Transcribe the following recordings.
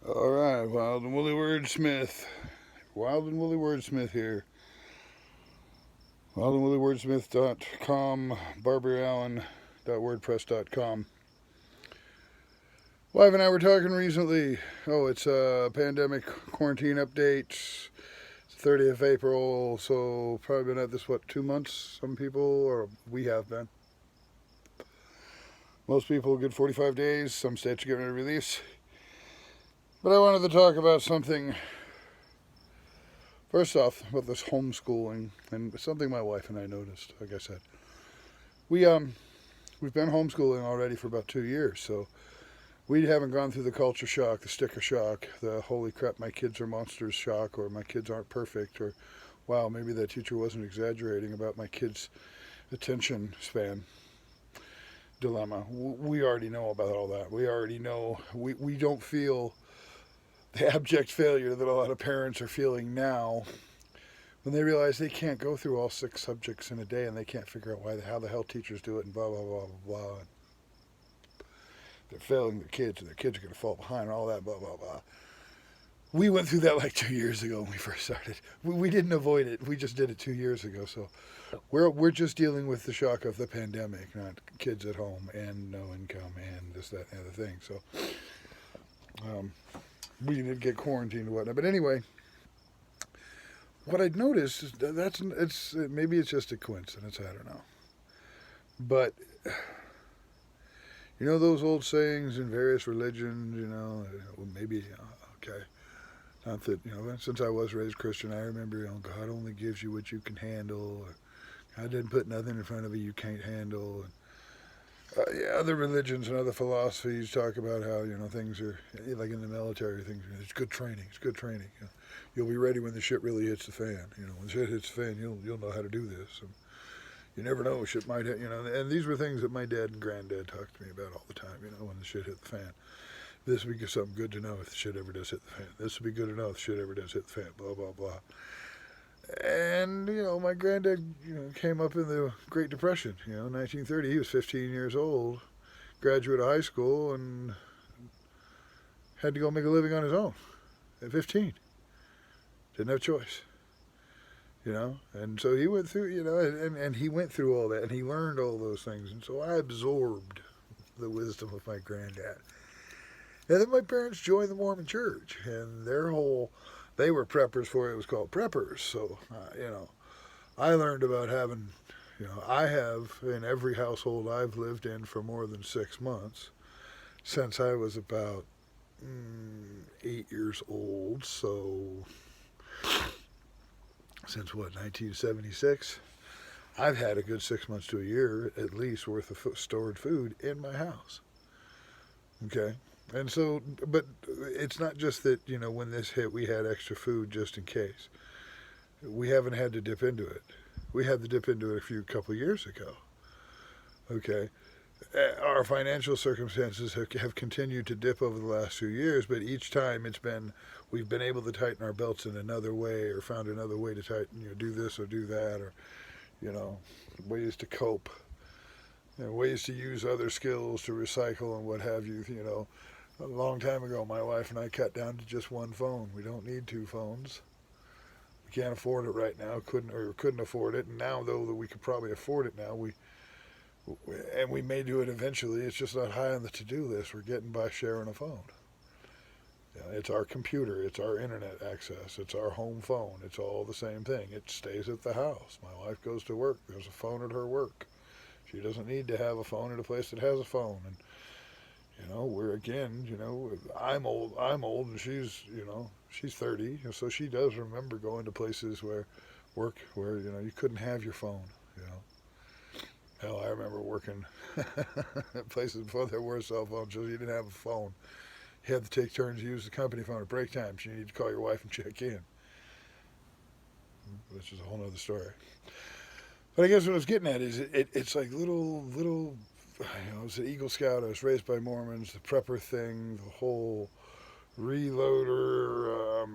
All right, Wild and Woolly Wordsmith. Wild and Woolly Wordsmith here. WildandWoollyWordsmith.com, BarbaryAllen.wordpress.com. Wife and I were talking recently. Oh, it's a pandemic quarantine update. It's 30th of April, so probably been at this, 2 months? Some people, or we have been. Most people, a good 45 days. Some states are giving it a release. But I wanted to talk about something. First off, about this homeschooling, and something my wife and I noticed. Like I said, we we've been homeschooling already for about 2 years, so we haven't gone through the culture shock, the sticker shock, the holy crap, my kids are monsters shock, or my kids aren't perfect, or wow, maybe that teacher wasn't exaggerating about my kids' attention span dilemma. We already know about all that. We already know. We don't feel the abject failure that a lot of parents are feeling now when they realize they can't go through all 6 subjects in a day and they can't figure out how the hell teachers do it and blah blah blah blah blah. And they're failing their kids and their kids are going to fall behind and all that blah blah blah. We went through that like 2 years ago when we first started. We didn't avoid it. We just did it 2 years ago. So we're just dealing with the shock of the pandemic, not kids at home and no income and this that and the other thing. So um, we did get quarantined and whatnot. But anyway, what I'd noticed is it's maybe it's just a coincidence. I don't know, but you know those old sayings in various religions. Maybe okay. Not that since I was raised Christian, I remember God only gives you what you can handle. Or God didn't put nothing in front of you can't handle. And, yeah, other religions and other philosophies talk about how things are like in the military. Things it's good training. It's good training. You'll be ready when the shit really hits the fan. When the shit hits the fan, you'll know how to do this. And you never know, shit might hit. And these were things that my dad and granddad talked to me about all the time. When the shit hit the fan. This would be something good to know if the shit ever does hit the fan. This would be good to know if the shit ever does hit the fan. Blah blah blah. And my granddad, came up in the Great Depression. 1930. He was 15 years old, graduate of high school, and had to go make a living on his own at 15. Didn't have a choice. And so he went through, and he went through all that, and he learned all those things, and so I absorbed the wisdom of my granddad. And then my parents joined the Mormon Church, and they were preppers for it. It was called preppers. So, I learned about having, I have in every household I've lived in for more than 6 months since I was about 8 years old. So, since what, 1976? I've had a good 6 months to a year at least worth of stored food in my house. Okay. And so, but it's not just that, when this hit, we had extra food just in case. We haven't had to dip into it. We had to dip into it a couple of years ago. Okay. Our financial circumstances have continued to dip over the last few years, but each time we've been able to tighten our belts in another way or found another way to tighten, do this or do that, or, ways to cope. Ways to use other skills to recycle and what have you. A long time ago, my wife and I cut down to just one phone. We don't need two phones. We can't afford it right now. Couldn't afford it. And now, though, that we could probably afford it now, we may do it eventually. It's just not high on the to-do list. We're getting by sharing a phone. It's our computer. It's our internet access. It's our home phone. It's all the same thing. It stays at the house. My wife goes to work. There's a phone at her work. She doesn't need to have a phone at a place that has a phone. And we're again, I'm old, and she's 30, and so she does remember going to places where you couldn't have your phone. Hell, I remember working at places before there were cell phones, so you didn't have a phone. You had to take turns to use the company phone at break times. You need to call your wife and check in, which is a whole other story. But I guess what I was getting at is it's like little I was an Eagle Scout. I was raised by Mormons. The prepper thing, the whole reloader.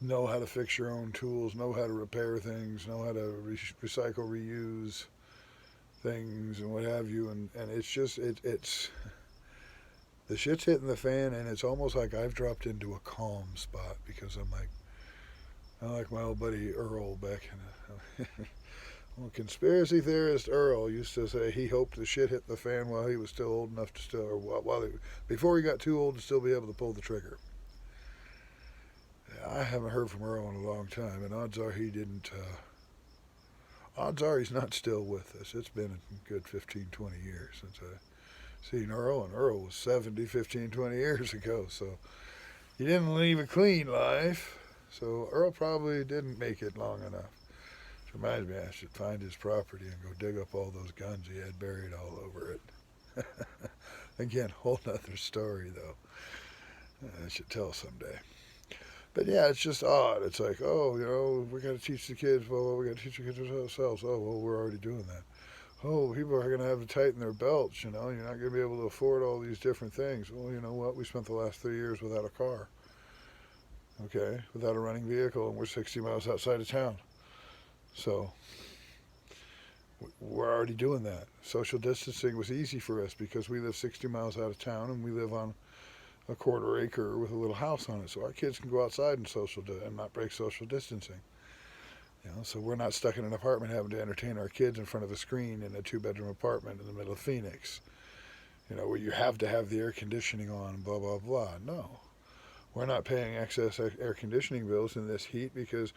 Know how to fix your own tools. Know how to repair things. Know how to recycle, reuse things, and what have you. And it's just it's The shit's hitting the fan, and it's almost like I've dropped into a calm spot because I like my old buddy Earl back in the. Well, conspiracy theorist Earl used to say he hoped the shit hit the fan while he was still old enough to still, or before he got too old to still be able to pull the trigger. I haven't heard from Earl in a long time, and odds are he didn't. Odds are he's not still with us. It's been a good 15, 20 years since I seen Earl, and Earl was 70, 15, 20 years ago, so he didn't leave a clean life. So Earl probably didn't make it long enough. Which reminds me, I should find his property and go dig up all those guns he had buried all over it. Again, whole nother story, though. I should tell someday. But yeah, it's just odd. It's like, oh, we got to teach the kids. Well, we got to teach the kids ourselves. Oh, well, we're already doing that. Oh, people are going to have to tighten their belts. You're not going to be able to afford all these different things. Well, you know what? We spent the last 3 years without a car. Okay, without a running vehicle, and we're 60 miles outside of town. So we're already doing that. Social distancing was easy for us because we live 60 miles out of town, and we live on a quarter acre with a little house on it, so our kids can go outside and not break social distancing. So we're not stuck in an apartment having to entertain our kids in front of a screen in a 2-bedroom apartment in the middle of Phoenix. Where you have to have the air conditioning on, blah, blah, blah. No. We're not paying excess air conditioning bills in this heat because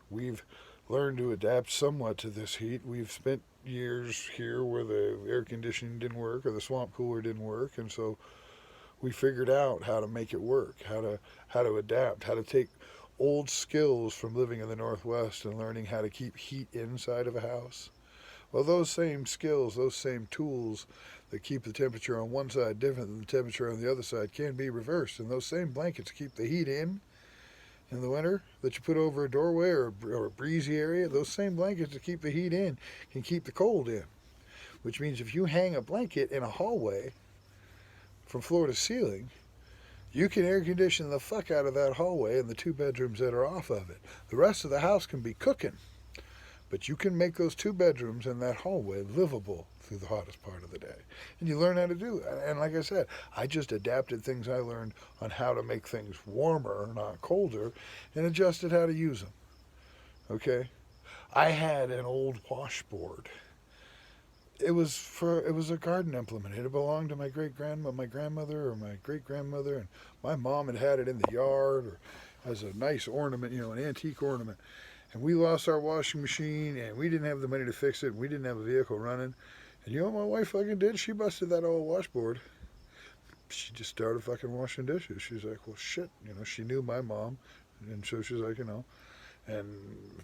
we've learned to adapt somewhat to this heat. We've spent years here where the air conditioning didn't work or the swamp cooler didn't work, and so we figured out how to make it work, how to adapt, how to take old skills from living in the Northwest and learning how to keep heat inside of a house. Well, those same skills, those same tools that keep the temperature on one side different than the temperature on the other side can be reversed. And those same blankets keep the heat in the winter that you put over a doorway or a breezy area, those same blankets that keep the heat in can keep the cold in. Which means if you hang a blanket in a hallway from floor to ceiling, you can air condition the fuck out of that hallway and the 2 bedrooms that are off of it. The rest of the house can be cooking, but you can make those 2 bedrooms and that hallway livable through the hottest part of the day. And you learn how to do it. And like I said, I just adapted things I learned on how to make things warmer, not colder, and adjusted how to use them. Okay? I had an old washboard. It was a garden implement. It belonged to my grandmother or my great grandmother, and my mom had it in the yard or as a nice ornament, an antique ornament. And we lost our washing machine, and we didn't have the money to fix it. And we didn't have a vehicle running. And you know what my wife fucking did? She busted that old washboard. She just started fucking washing dishes. She's like, well, shit. She knew my mom, and so she's like, and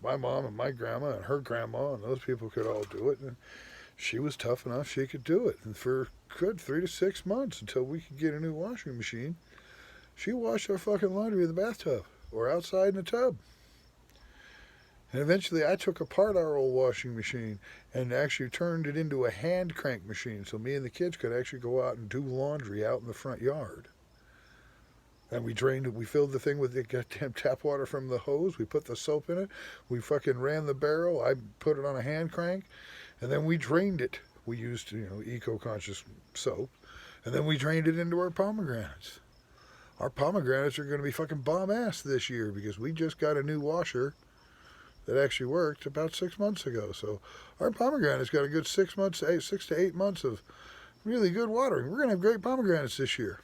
my mom and my grandma and her grandma and those people could all do it. And she was tough enough she could do it. And for a good 3 to 6 months until we could get a new washing machine, she washed our fucking laundry in the bathtub or outside in the tub. And eventually I took apart our old washing machine and actually turned it into a hand crank machine so me and the kids could actually go out and do laundry out in the front yard. And we filled the thing with the goddamn tap water from the hose. We put the soap in it. We fucking ran the barrel. I put it on a hand crank. And then we drained it. We used, eco-conscious soap. And then we drained it into our pomegranates. Our pomegranates are going to be fucking bomb-ass this year because we just got a new washer that actually worked about 6 months ago. So our pomegranates got a good 6 to 8 months of really good watering. We're going to have great pomegranates this year.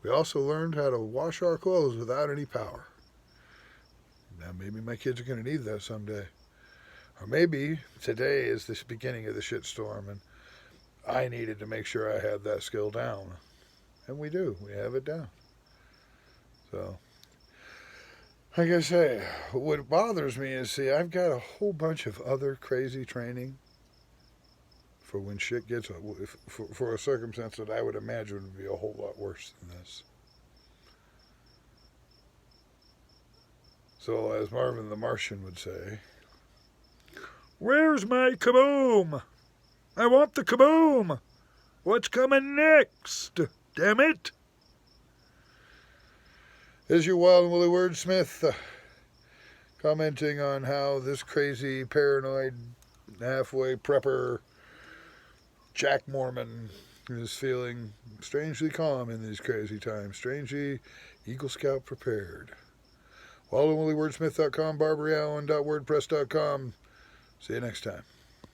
We also learned how to wash our clothes without any power. Now maybe my kids are going to need that someday. Or maybe today is the beginning of the shitstorm and I needed to make sure I had that skill down. And we do. We have it down. So, like I say, what bothers me is, I've got a whole bunch of other crazy training for when shit gets, for a circumstance that I would imagine would be a whole lot worse than this. So, as Marvin the Martian would say, where's my kaboom? I want the kaboom! What's coming next? Damn it! This is your wild and woolly wordsmith commenting on how this crazy, paranoid, halfway prepper, Jack Mormon is feeling strangely calm in these crazy times. Strangely Eagle Scout prepared. WalloWillyWordsmith.com, BarbaraAllen.wordpress.com. See you next time.